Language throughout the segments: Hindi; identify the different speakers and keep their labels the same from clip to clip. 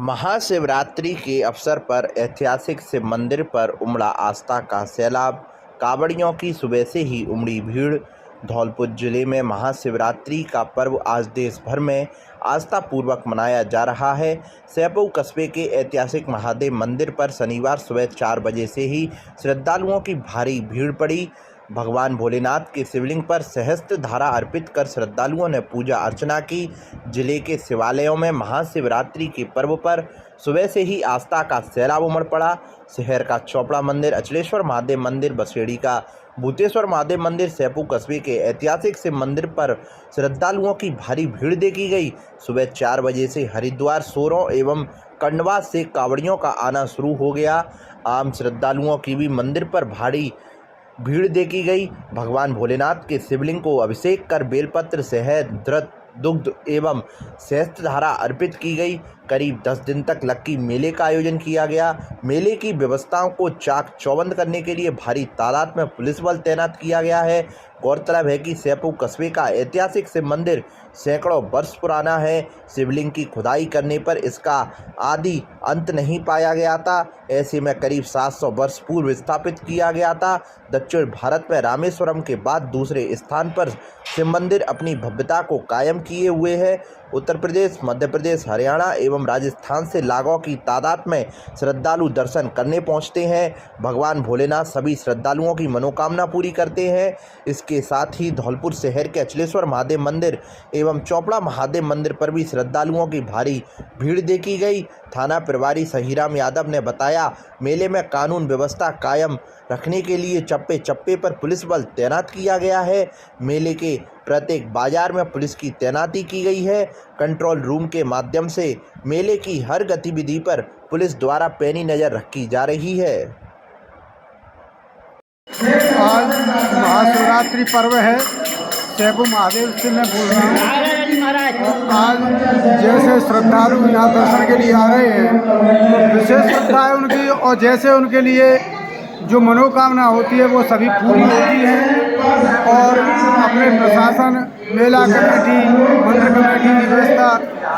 Speaker 1: महाशिवरात्रि के अवसर पर ऐतिहासिक शिव मंदिर पर उमड़ा आस्था का सैलाब। कांवड़ियों की सुबह से ही उमड़ी भीड़। धौलपुर जिले में महाशिवरात्रि का पर्व आज देश भर में आस्थापूर्वक मनाया जा रहा है। सैपऊ कस्बे के ऐतिहासिक महादेव मंदिर पर शनिवार सुबह 4 बजे से ही श्रद्धालुओं की भारी भीड़ पड़ी। भगवान भोलेनाथ के शिवलिंग पर सहस्त्र धारा अर्पित कर श्रद्धालुओं ने पूजा अर्चना की। जिले के शिवालयों में महाशिवरात्रि के पर्व पर सुबह से ही आस्था का सैलाब उमड़ पड़ा। शहर का चौपड़ा मंदिर, अचलेश्वर महादेव मंदिर, बसेड़ी का भूतेश्वर महादेव मंदिर, सैपऊ कस्बे के ऐतिहासिक शिव मंदिर पर श्रद्धालुओं की भारी भीड़ देखी गई। सुबह 4 बजे से हरिद्वार, सोरों एवं खंडवा से कांवड़ियों का आना शुरू हो गया। आम श्रद्धालुओं की भी मंदिर पर भारी भीड़ देखी गई। भगवान भोलेनाथ के शिवलिंग को अभिषेक कर बेलपत्र, शहद, घृत, दुग्ध एवं सहस्त्रधारा अर्पित की गई। करीब 10 दिन तक लक्की मेले का आयोजन किया गया। मेले की व्यवस्थाओं को चाक चौबंद करने के लिए भारी तादाद में पुलिस बल तैनात किया गया है। गौरतलब है कि सैपऊ कस्बे का ऐतिहासिक शिव मंदिर सैकड़ों वर्ष पुराना है। शिवलिंग की खुदाई करने पर इसका आदि अंत नहीं पाया गया था। ऐसे में करीब 700 वर्ष पूर्व स्थापित किया गया था। दक्षिण भारत में रामेश्वरम के बाद दूसरे स्थान पर शिव मंदिर अपनी भव्यता को कायम किए हुए है। उत्तर प्रदेश, मध्य प्रदेश, हरियाणा एवं राजस्थान से लाखों की तादाद में श्रद्धालु दर्शन करने पहुंचते हैं। भगवान भोलेनाथ सभी श्रद्धालुओं की मनोकामना पूरी करते हैं। इसके साथ ही धौलपुर शहर के अचलेश्वर महादेव मंदिर एवं चौपड़ा महादेव मंदिर पर भी श्रद्धालुओं की भारी भीड़ देखी गई। थाना प्रभारी सहीराम यादव ने बताया, मेले में कानून व्यवस्था कायम रखने के लिए चप्पे चप्पे पर पुलिस बल तैनात किया गया है। मेले के प्रत्येक बाजार में पुलिस की तैनाती की गई है। कंट्रोल रूम के माध्यम से मेले की हर गतिविधि पर पुलिस द्वारा पैनी नज़र रखी जा रही है।
Speaker 2: आज महाशिवरात्रि पर्व है। सैपऊ महादेव से मैं बोल रहा हूँ। आज जैसे श्रद्धालु यहाँ दर्शन के लिए आ रहे हैं तो विशेष श्रद्धा है उनकी, और जैसे उनके लिए जो मनोकामना होती है वो सभी पूरी होती है। और अपने प्रशासन, मेला कमेटी, मंदिर कमेटी की व्यवस्था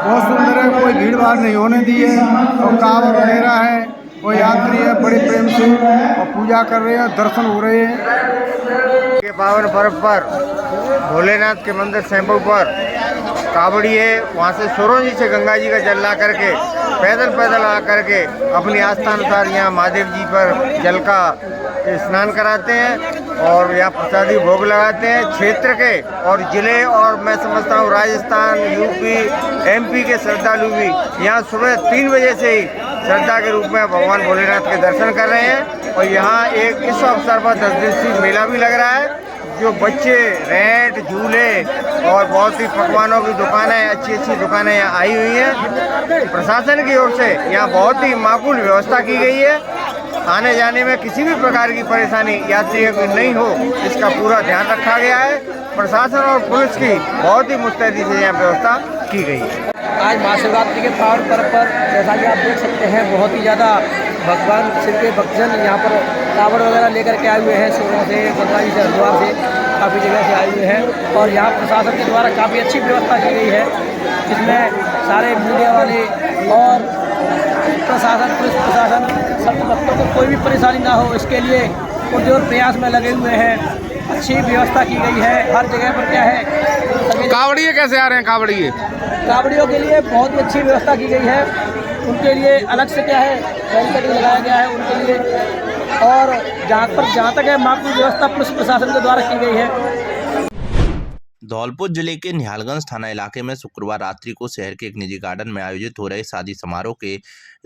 Speaker 2: बहुत सुंदर है। कोई भीड़ भाड़ नहीं होने दी है। और कांवड़ वगैरह है, वो यात्री है, बड़े प्रेम से और पूजा कर रहे हैं, दर्शन हो रहे हैं।
Speaker 3: के पावन पर्व पर भोलेनाथ के मंदिर सैपऊ पर कांवड़ी है, वहाँ से सोरों जी से गंगा जी का जल ला करके पैदल आ करके अपनी आस्था अनुसार यहाँ महादेव जी पर जल का स्नान कराते हैं और यहाँ प्रसादी भोग लगाते हैं। क्षेत्र के और ज़िले और मैं समझता हूँ राजस्थान, यूपी, एमपी के श्रद्धालु भी यहाँ सुबह 3 बजे से ही श्रद्धा के रूप में भगवान भोलेनाथ के दर्शन कर रहे हैं। और यहाँ एक इस अवसर पर 10 दिवसीय मेला भी लग रहा है, जो बच्चे रेंट, झूले और बहुत सी पकवानों की दुकानें, अच्छी दुकानें यहाँ आई हुई हैं। प्रशासन की ओर से यहाँ बहुत ही माकूल व्यवस्था की गई है। आने जाने में किसी भी प्रकार की परेशानी यात्रियों को नहीं हो, इसका पूरा ध्यान रखा गया है। प्रशासन और पुलिस की बहुत ही मुस्तैदी से यहाँ व्यवस्था की गई है।
Speaker 4: आज महाशिवरात्रि के पावन पर्व पर जैसा कि आप देख सकते हैं, बहुत ही ज़्यादा भगवान शिव के भक्तजन यहाँ पर कांवड़ वगैरह लेकर के आए हुए हैं। सोरों से, गंगा जी से, हरिद्वार से, काफ़ी जगह से आए हुए हैं। और यहाँ प्रशासन के द्वारा काफ़ी अच्छी व्यवस्था की गई है, जिसमें सारे मीडिया वाले और प्रशासन, पुलिस प्रशासन, सब भक्तों को कोई भी परेशानी ना हो, इसके लिए पुरजोर प्रयास में लगे हुए हैं। अच्छी व्यवस्था की गई है हर जगह पर। क्या है,
Speaker 3: कांवड़िए कैसे आ रहे हैं?
Speaker 4: कांवड़ियों के लिए बहुत ही अच्छी व्यवस्था की गई है। उनके लिए अलग से क्या है, बैरिकेड लगाया गया है उनके लिए। और जहाँ तक है माकूल व्यवस्था पुलिस प्रशासन के द्वारा की गई है।
Speaker 1: धौलपुर जिले के निहालगंज थाना इलाके में शुक्रवार रात्रि को शहर के एक निजी गार्डन में आयोजित हो रहे शादी समारोह के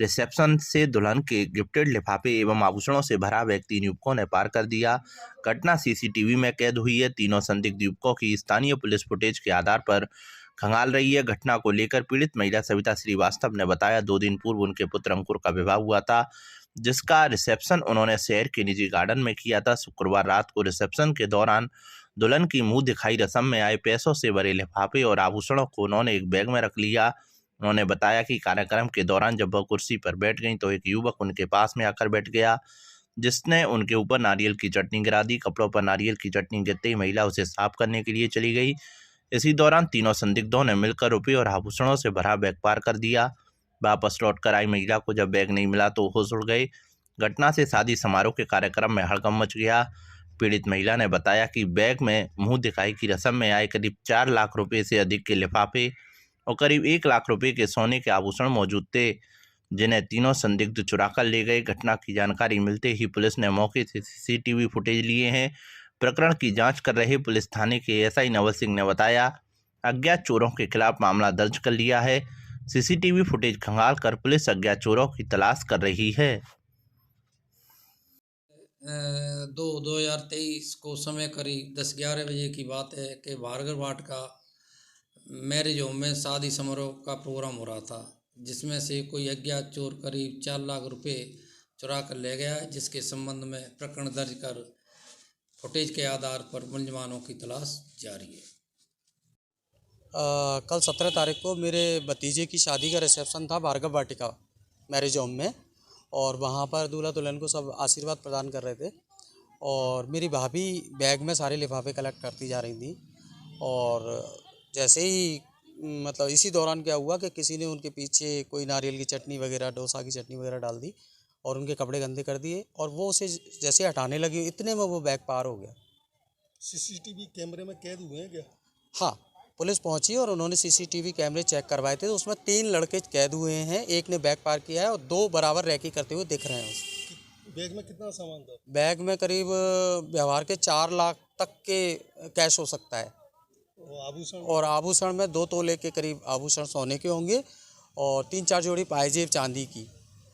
Speaker 1: रिसेप्शन से दुल्हन के गिफ्टेड लिफाफे एवं आभूषणों से भरा बैग 3 युवकों ने पार कर दिया। घटना सीसीटीवी में कैद हुई है। तीनों संदिग्ध युवकों की स्थानीय पुलिस फुटेज के आधार पर खंगाल रही है। घटना को लेकर पीड़ित महिला सविता श्रीवास्तव ने बताया, 2 दिन पूर्व उनके पुत्र अंकुर का विवाह हुआ था, जिसका रिसेप्शन उन्होंने शहर के निजी गार्डन में किया था। शुक्रवार रात को रिसेप्शन के दौरान दुल्हन की मुंह दिखाई रस्म में आए पैसों से भरे लिफाफे और आभूषणों को उन्होंने एक बैग में रख लिया। उन्होंने बताया कि कार्यक्रम के दौरान जब वह कुर्सी पर बैठ गईं तो एक युवक उनके पास में आकर बैठ गया, जिसने उनके ऊपर नारियल की चटनी गिरा दी। कपड़ों पर नारियल की चटनी गिरते ही महिला उसे साफ करने के लिए चली गई। इसी दौरान तीनों संदिग्धों ने मिलकर रुपये और आभूषणों से भरा बैग पार कर दिया। वापस लौटकर आई महिला को जब बैग नहीं मिला तो होश उड़ गए। घटना से शादी समारोह के कार्यक्रम में हड़कंप मच गया। पीड़ित महिला ने बताया कि बैग में मुंह दिखाई की रस्म में आए करीब 4 लाख रुपए से अधिक के लिफाफे और करीब 1 लाख रुपए के सोने के आभूषण मौजूद थे, जिन्हें तीनों संदिग्ध चुरा कर ले गए। घटना की जानकारी मिलते ही पुलिस ने मौके से सीसीटीवी फुटेज लिए हैं। प्रकरण की जांच कर रहे पुलिस थाने के एसआई नवल सिंह ने बताया, अज्ञात चोरों के खिलाफ मामला दर्ज कर लिया है। सीसीटीवी फुटेज खंगाल कर पुलिस अज्ञात चोरों की तलाश कर रही है।
Speaker 5: 2023 को समय करीब 10-11 बजे की बात है कि भार्गव वाट का मैरिज होम में शादी समारोह का प्रोग्राम हो रहा था, जिसमें से कोई अज्ञात चोर करीब 4 लाख रुपए चुरा कर ले गया है, जिसके संबंध में प्रकरण दर्ज कर फुटेज के आधार पर मुलजिमानों की तलाश जारी है।
Speaker 6: कल 17 तारीख को मेरे भतीजे की शादी का रिसेप्शन था भार्गव वाटिका मैरिज होम में, और वहाँ पर दूल्हा दुल्हन को सब आशीर्वाद प्रदान कर रहे थे। और मेरी भाभी बैग में सारे लिफाफे कलेक्ट करती जा रही थी, और जैसे ही मतलब इसी दौरान क्या हुआ कि किसी ने उनके पीछे कोई नारियल की चटनी वगैरह, डोसा की चटनी वगैरह डाल दी और उनके कपड़े गंदे कर दिए, और वो उसे जैसे हटाने लगी इतने में वो बैग पार हो गया।
Speaker 7: सीसीटीवी कैमरे में कैद हुए हैं क्या?
Speaker 6: हाँ, पुलिस पहुंची और उन्होंने सीसीटीवी कैमरे चेक करवाए थे, तो उसमें 3 लड़के कैद हुए हैं। एक ने बैग पार किया है और 2 बराबर रैकी करते हुए दिख रहे हैं उसको।
Speaker 7: बैग में कितना सामान था?
Speaker 6: बैग में करीब व्यवहार के 4 लाख तक के कैश हो सकता है, और आभूषण में 2 तोले के करीब आभूषण सोने के होंगे और 3-4 जोड़ी पायजेब चांदी की,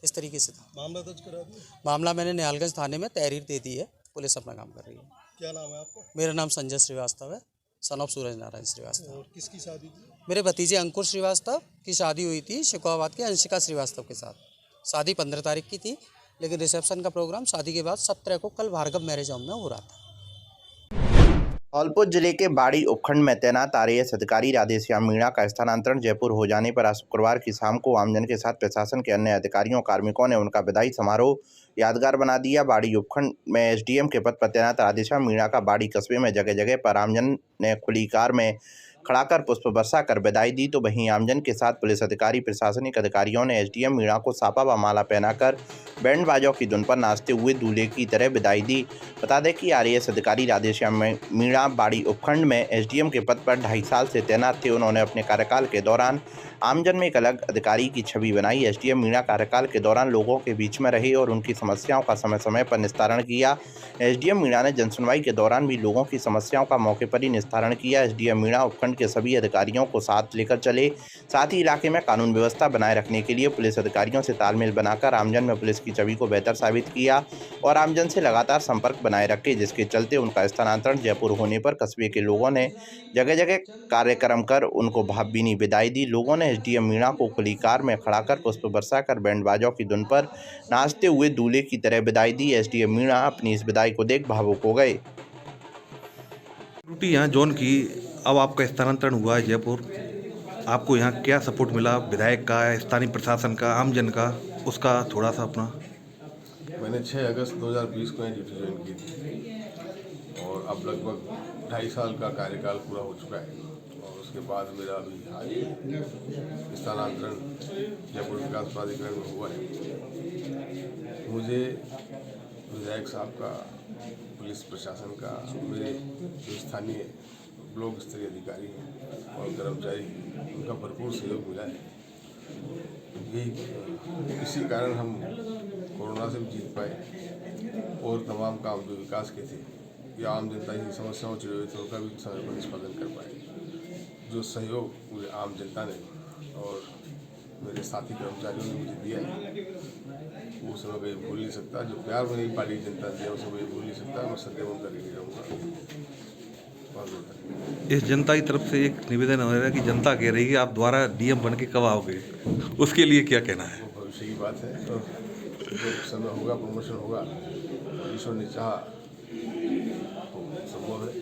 Speaker 6: इस तरीके से था।
Speaker 7: मामला दर्ज करा दिया?
Speaker 6: मामला मैंने निहालगंज थाने में तहरीर दे दी है, पुलिस अपना काम कर रही है।
Speaker 7: क्या नाम है आपका?
Speaker 6: मेरा नाम संजय श्रीवास्तव है, सन ऑफ सूरज नारायण श्रीवास्तव।
Speaker 7: और किसकी शादी थी?
Speaker 6: मेरे भतीजे अंकुर श्रीवास्तव की शादी हुई थी शिकोहाबाद के अंशिका श्रीवास्तव के साथ। शादी 15 तारीख की थी, लेकिन रिसेप्शन का प्रोग्राम शादी के बाद 17 को कल भार्गव मैरिज होम में हो रहा था।
Speaker 1: धौलपुर जिले के बाड़ी उपखंड में तैनात आरएएस अधिकारी राधेश्याम मीणा का स्थानांतरण जयपुर हो जाने पर आज शुक्रवार की शाम को आमजन के साथ प्रशासन के अन्य अधिकारियों कार्मिकों ने उनका विदाई समारोह यादगार बना दिया। बाड़ी उपखंड में एसडीएम के पद पर तैनात राधेश्याम मीणा का बाड़ी कस्बे में जगह जगह पर आमजन ने खुली कार में खड़ाकर पुष्प वर्षा कर विदाई दी, तो वहीं आमजन के साथ पुलिस अधिकारी प्रशासनिक अधिकारियों ने एसडीएम मीणा को सापा व माला पहनाकर बैंड बाजों की धुन पर नाचते हुए दूल्हे की तरह विदाई दी। बता दें कि आरएएस अधिकारी राधेश्याम मीणा बाड़ी उपखंड में एसडीएम के पद पर 2.5 साल से तैनात थे। उन्होंने अपने कार्यकाल के दौरान आमजन में एक अलग अधिकारी की छवि बनाई। एसडीएम मीणा कार्यकाल के दौरान लोगों के बीच में रहे और उनकी समस्याओं का समय समय पर निस्तारण किया। एसडीएम मीणा ने जनसुनवाई के दौरान भी लोगों की समस्याओं का मौके पर ही निस्तारण किया। एसडीएम मीणा उपखंड के सभी अधिकारियों को साथ लेकर चले, साथ ही इलाके में कानून व्यवस्था बनाए रखने के लिए पुलिस अधिकारियों से तालमेल बनाकर आमजन में पुलिस की छवि को बेहतर साबित किया और आमजन से लगातार संपर्क बनाए रखे, जिसके चलते उनका स्थानांतरण जयपुर होने पर कस्बे के लोगों ने जगह जगह कार्यक्रम कर उनको भावभीनी विदाई दी। लोगों ने एसडीएम मीणा को खुली कार में खड़ाकर पुष्प वर्षा कर बैंड बाजों की धुन पर नाचते हुए दूल्हे की तरह विदाई दी। एसडीएम मीणा अपनी इस विदाई को देख भावुक हो गए।
Speaker 8: ड्यूटी यहाँ जोन की, अब आपका स्थानांतरण हुआ है जयपुर, आपको यहाँ क्या सपोर्ट मिला विधायक का, स्थानीय प्रशासन का, आमजन का, उसका थोड़ा सा अपना।
Speaker 9: मैंने 6 अगस्त 2020 को यहाँ ड्यूटी ज्वाइन की थी और अब लगभग 2.5 साल का कार्यकाल पूरा हो चुका है और उसके बाद मेरा अभी हाल स्थानांतरण जयपुर विकास प्राधिकरण में हुआ है। मुझे विधायक साहब का, पुलिस प्रशासन का, मेरे जो स्थानीय ब्लॉक स्तरीय अधिकारी हैं और कर्मचारी, उनका भरपूर सहयोग मिला है। यही इसी कारण हम कोरोना से भी जीत पाए और तमाम काम जो विकास के थे या आम जनता की समस्याओं से जुड़े थे उनका भी समय पर निष्पादन कर पाए। जो सहयोग मुझे आम जनता ने और मेरे साथी कर्मचारियों ने मुझे दिया है वो समय कभी भूल नहीं सकता। जो प्यार मेरी पार्टी जनता दिया उसे कभी भूल नहीं सकता। मैं सदैव उनका ऋणी रहूँगा।
Speaker 8: इस जनता की तरफ से एक निवेदन हो रहा है कि जनता कह रही है आप दोबारा डीएम बन के कब आओगे, उसके लिए क्या कहना है?
Speaker 9: वो भविष्य की बात है, तो जो समय होगा, प्रमोशन होगा, ईश्वर ने चाहा तो संभव है।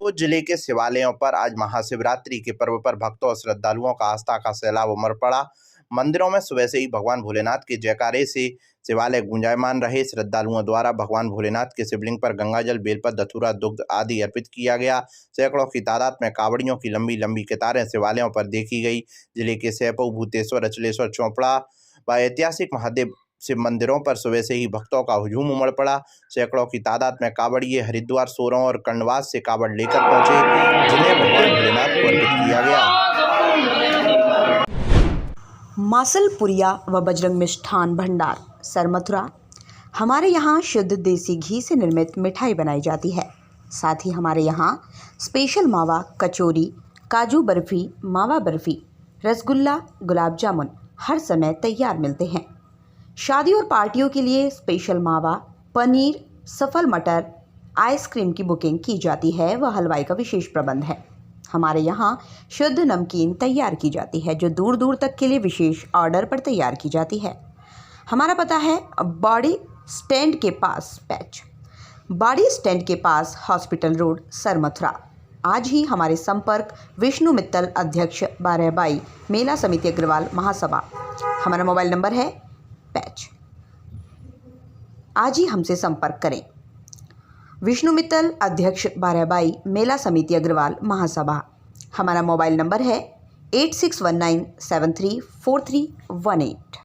Speaker 1: धौलपुर जिले के शिवालयों पर आज महाशिवरात्रि के पर्व पर भक्तों और श्रद्धालुओं का आस्था का सैलाब उमड़ पड़ा। मंदिरों में सुबह से ही भगवान भोलेनाथ के जयकारे से शिवालय गूंजायमान रहे। श्रद्धालुओं द्वारा भगवान भोलेनाथ के शिवलिंग पर गंगाजल, बेलपत्र, धतूरा, दुग्ध आदि अर्पित किया गया। सैकड़ों की तादाद में कावड़ियों की लंबी लंबी कतारें शिवालयों पर देखी गई। जिले के सैपऊ, भूतेश्वर, अचलेश्वर, चौपड़ा व ऐतिहासिक महादेव शिव मंदिरों पर सुबह से ही भक्तों का हुजूम उमड़ पड़ा। सैकड़ों की तादाद में कावड़िए हरिद्वार, सोरों और कर्णवास से कावड़ लेकर पहुंचे, जिन्हें भगवान भोलेनाथ को अर्पित किया गया।
Speaker 10: मासलपुरिया व बजरंग मिष्ठान भंडार, सरमथुरा। हमारे यहाँ शुद्ध देसी घी से निर्मित मिठाई बनाई जाती है। साथ ही हमारे यहाँ स्पेशल मावा कचौरी, काजू बर्फ़ी, मावा बर्फ़ी, रसगुल्ला, गुलाब जामुन हर समय तैयार मिलते हैं। शादी और पार्टियों के लिए स्पेशल मावा, पनीर, सफल मटर, आइसक्रीम की बुकिंग की जाती है व हलवाई का विशेष प्रबंध है। हमारे यहाँ शुद्ध नमकीन तैयार की जाती है जो दूर दूर तक के लिए विशेष ऑर्डर पर तैयार की जाती है। हमारा पता है बॉडी स्टैंड के पास पैच, बॉडी स्टैंड के पास हॉस्पिटल रोड, सरमथुरा। आज ही हमारे संपर्क विष्णु मित्तल, अध्यक्ष 12/22 मेला समिति अग्रवाल महासभा। हमारा मोबाइल नंबर है पैच। आज ही हमसे संपर्क करें। विष्णु मित्तल, अध्यक्ष 12/22 मेला समिति अग्रवाल महासभा। हमारा मोबाइल नंबर है 8619734318।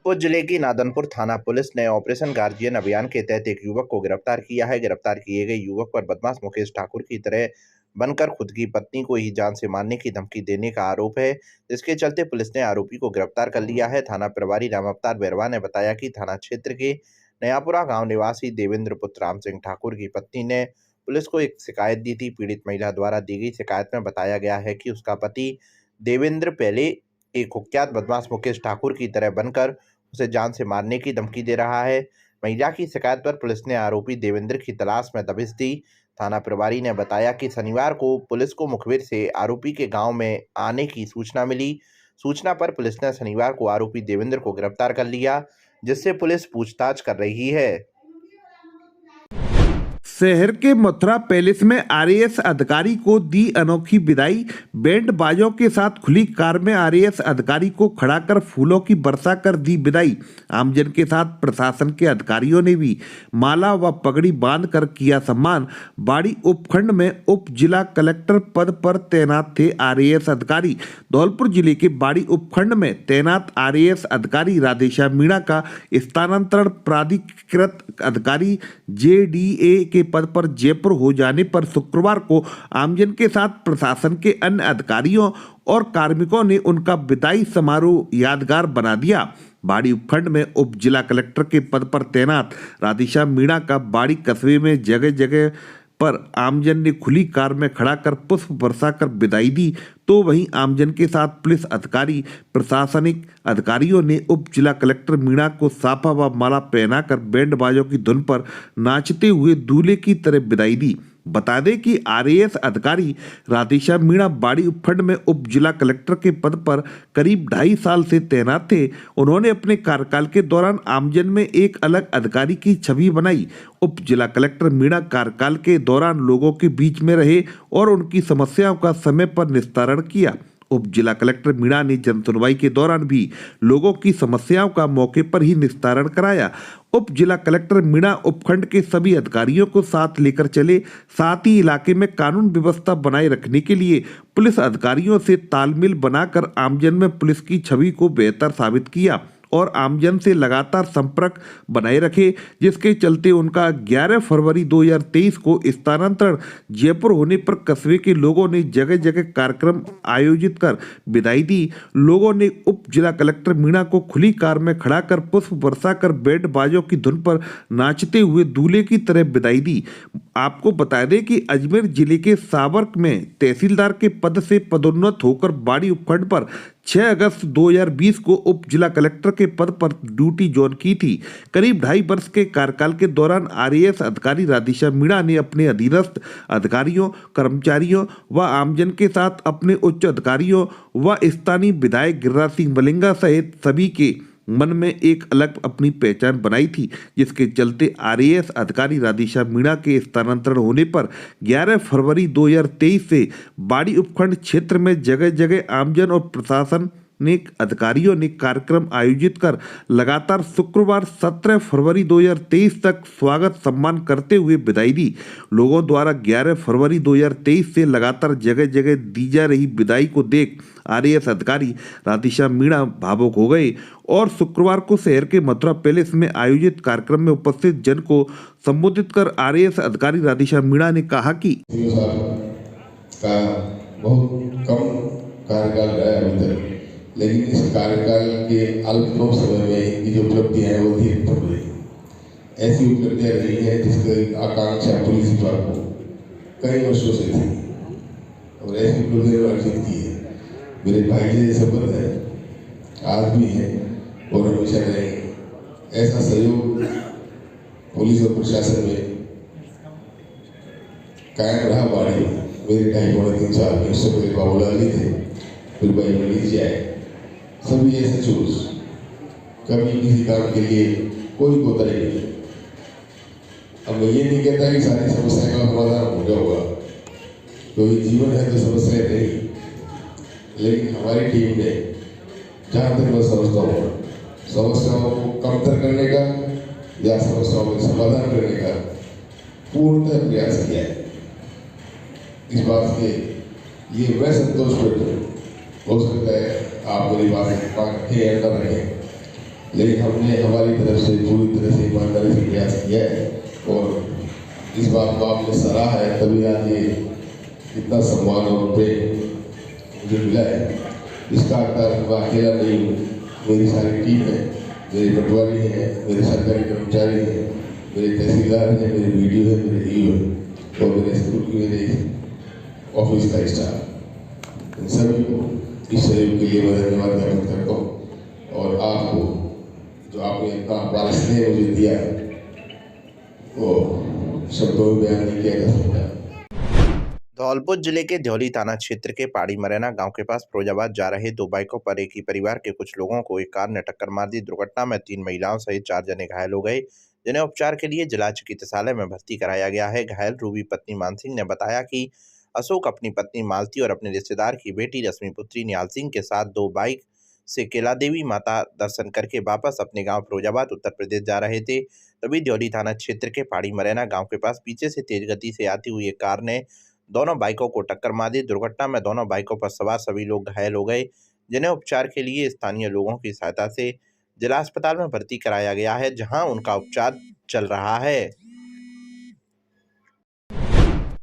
Speaker 1: धौलपुर जिले की नादनपुर थाना पुलिस ने ऑपरेशन गार्जियन अभियान के तहत एक युवक को गिरफ्तार किया है। गिरफ्तार किए गए युवक पर बदमाश मुकेश ठाकुर की तरह बनकर खुद की पत्नी को ही जान से मारने की धमकी देने का आरोप है, जिसके चलते पुलिस ने आरोपी को गिरफ्तार कर लिया है। थाना प्रभारी राम अवतार बैरवा ने बताया कि थाना क्षेत्र के नयापुरा गांव निवासी देवेंद्र पुत्र राम सिंह ठाकुर की पत्नी ने पुलिस को एक शिकायत दी थी। पीड़ित महिला द्वारा दी गई शिकायत में बताया गया है कि उसका पति देवेंद्र पहले एक कुख्यात बदमाश मुकेश ठाकुर की तरह बनकर उसे जान से मारने की धमकी दे रहा है। महिला की शिकायत पर पुलिस ने आरोपी देवेंद्र की तलाश में दबिश दी। थाना प्रभारी ने बताया कि शनिवार को पुलिस को मुखबिर से आरोपी के गांव में आने की सूचना मिली। सूचना पर पुलिस ने शनिवार को आरोपी देवेंद्र को गिरफ्तार कर लिया, जिससे पुलिस पूछताछ कर रही है।
Speaker 11: शहर के मथुरा पैलेस में आरएएस अधिकारी को दी अनोखी विदाई। बैंड बाजों के साथ खुली कार में आरएएस अधिकारी को खड़ा कर फूलों की वर्षा कर दी विदाई। आमजन के साथ प्रशासन के अधिकारियों ने भी माला व पगड़ी बांधकर किया सम्मान। बाड़ी उपखंड में उप जिला कलेक्टर पद पर तैनात थे आरएएस अधिकारी। धौलपुर जिले के बाड़ी उपखंड में तैनात आरएएस अधिकारी राधेश्याम मीणा का स्थानांतरण प्राधिकृत अधिकारी जेडीए के पद पर जयपुर हो जाने पर शुक्रवार को आमजन के साथ प्रशासन के अन्य अधिकारियों और कार्मिकों ने उनका विदाई समारोह यादगार बना दिया। बाड़ी उपखंड में उप जिला कलेक्टर के पद पर तैनात राधेश्याम मीणा का बाड़ी कस्बे में जगह जगह पर आमजन ने खुली कार में खड़ा कर पुष्प बरसा कर विदाई दी, तो वहीं आमजन के साथ पुलिस अधिकारी, प्रशासनिक अधिकारियों ने उप जिला कलेक्टर मीणा को साफा व माला पहनाकर बैंड बाजों की धुन पर नाचते हुए दूल्हे की तरह विदाई दी। बता दें कि आरएएस अधिकारी राधेश्याम मीणा बाड़ी उपखंड में उप जिला कलेक्टर के पद पर करीब 2.5 साल से तैनात थे। उन्होंने अपने कार्यकाल के दौरान आमजन में एक अलग अधिकारी की छवि बनाई। उप जिला कलेक्टर मीणा कार्यकाल के दौरान लोगों के बीच में रहे और उनकी समस्याओं का समय पर निस्तारण किया। उप जिला कलेक्टर मीणा ने जनसुनवाई के दौरान भी लोगों की समस्याओं का मौके पर ही निस्तारण कराया। उप जिला कलेक्टर मीणा उपखंड के सभी अधिकारियों को साथ लेकर चले, साथ ही इलाके में कानून व्यवस्था बनाए रखने के लिए पुलिस अधिकारियों से तालमेल बनाकर आमजन में पुलिस की छवि को बेहतर साबित किया और आमजन से लगातार संपर्क बनाए रखे, जिसके चलते उनका 11 फरवरी 2023 को स्थानांतरण जयपुर होने पर कस्बे के लोगों ने जगह जगह कार्यक्रम आयोजित कर विदाई दी। लोगों ने उप जिला कलेक्टर मीणा को खुली कार में खड़ा कर पुष्प बरसा कर बैंड बाजों की धुन पर नाचते हुए दूल्हे की तरह विदाई दी। आपको बता दें कि अजमेर जिले के सावर्क में तहसीलदार के पद से पदोन्नत होकर बाड़ी उपखंड पर 6 अगस्त 2020 को उप जिला कलेक्टर के पद पर ड्यूटी ज्वाइन की थी। करीब 2.5 वर्ष के कार्यकाल के दौरान आरएएस अधिकारी राधेश्याम मीणा ने अपने अधीनस्थ अधिकारियों, कर्मचारियों व आमजन के साथ अपने उच्च अधिकारियों व स्थानीय विधायक गिरिराज सिंह मलिंगा सहित सभी के मन में एक अलग अपनी पहचान बनाई थी, जिसके चलते आरएएस अधिकारी राधिका मीणा के स्थानांतरण होने पर 11 फरवरी 2023 से बाड़ी उपखंड क्षेत्र में जगह जगह आमजन और प्रशासन अधिकारियों ने कार्यक्रम आयोजित कर लगातार शुक्रवार 17 फरवरी 2023 तक स्वागत सम्मान करते हुए विदाई दी। लोगों द्वारा 11 फरवरी 2023 से लगातार जगह जगह दी जा रही विदाई को देख आरएएस अधिकारी राधिका मीणा भावुक हो गए और शुक्रवार को शहर के मथुरा पैलेस में आयोजित कार्यक्रम में उपस्थित जन को संबोधित कर आरएएस अधिकारी राधिका मीणा ने कहा कि
Speaker 9: का बहुत कम कार्यकाल रहा है अभी तक, लेकिन इस कार्यकाल के अल्प समय में इनकी जो उपलब्धियां हैं वो धीरे हो रही हैं। ऐसी उपलब्धियां रही हैं जिसकी आकांक्षा पुलिस विभाग को कई वर्षों से थी और ऐसी उपलब्धियां अर्जित की है। मेरे भाई जैसे संबंध है, आज भी है और हमेशा रहेंगे। ऐसा सहयोग पुलिस और प्रशासन में कायम रहा। बाड़ी मेरे 2.5-3 साल में, उससे पहले बाबूलाल जी थे, फिर भाई मनीष जी आए, सभी ऐसे चूज, कभी किसी काम के लिए कोई कोताही नहीं। अब मैं ये नहीं कहता कि सारी समस्याएं का समाधान हो गया होगा, क्योंकि जीवन है तो समस्याएं नहीं, लेकिन हमारी टीम ने जहाँ तक मैं समझता हूँ समस्याओं को कमतर करने का या समस्याओं का समाधान करने का पूर्णतः प्रयास किया है। इस बात के लिए मैं संतोष प्रकट हो सकता है, आप मेरी बात के अंदर रखें, लेकिन हमने हमारी तरफ से पूरी तरह से ईमानदारी से प्रयास किया है और इस बात को आपने सराहा है, तभी आज ये इतना सम्मान और प्रेम मुझे मिला है। इसका कारण मैं अकेला नहीं हूँ, मेरी सारी टीम है, मेरे पटवारी हैं, मेरे सरकारी कर्मचारी हैं, मेरे तहसीलदार हैं, मेरे वीडियो है, मेरे ईओ है और मेरे स्कूल की मेरे ऑफिस का स्टाफ, इन सभी को इस सहयोग के लिए मैं धन्यवाद ज्ञापन करता हूँ। और आपको जो आपने इतना बड़ा स्नेह मुझे दिया वो शब्दों में बयान नहीं किया जा सकता।
Speaker 1: धौलपुर जिले के ध्योली थाना क्षेत्र के पाड़ी मरैना गांव के पास फिरोजाबाद जा रहे 2 बाइकों पर एक ही परिवार के कुछ लोगों को एक कार ने टक्कर मार दी। दुर्घटना में 3 महिलाओं सहित 4 जने घायल हो गए, जिन्हें उपचार के लिए जिला चिकित्सालय में भर्ती कराया गया है। घायल रूबी पत्नी मान सिंह ने बताया कि अशोक अपनी पत्नी मालती और अपने रिश्तेदार की बेटी रश्मि पुत्री निहाल सिंह के साथ 2 बाइक से केला देवी माता दर्शन करके वापस अपने गांव फिरोजाबाद उत्तर प्रदेश जा रहे थे। तभी ध्योली थाना क्षेत्र के पाड़ी मरैना गांव के पास पीछे से तेज गति से आती हुई एक कार ने दोनों बाइकों को टक्कर मार दी। दुर्घटना में दोनों बाइकों पर सवार सभी लोग घायल हो गए, जिन्हें उपचार के लिए स्थानीय लोगों की सहायता से जिला अस्पताल में भर्ती कराया गया है, जहां उनका उपचार चल रहा है।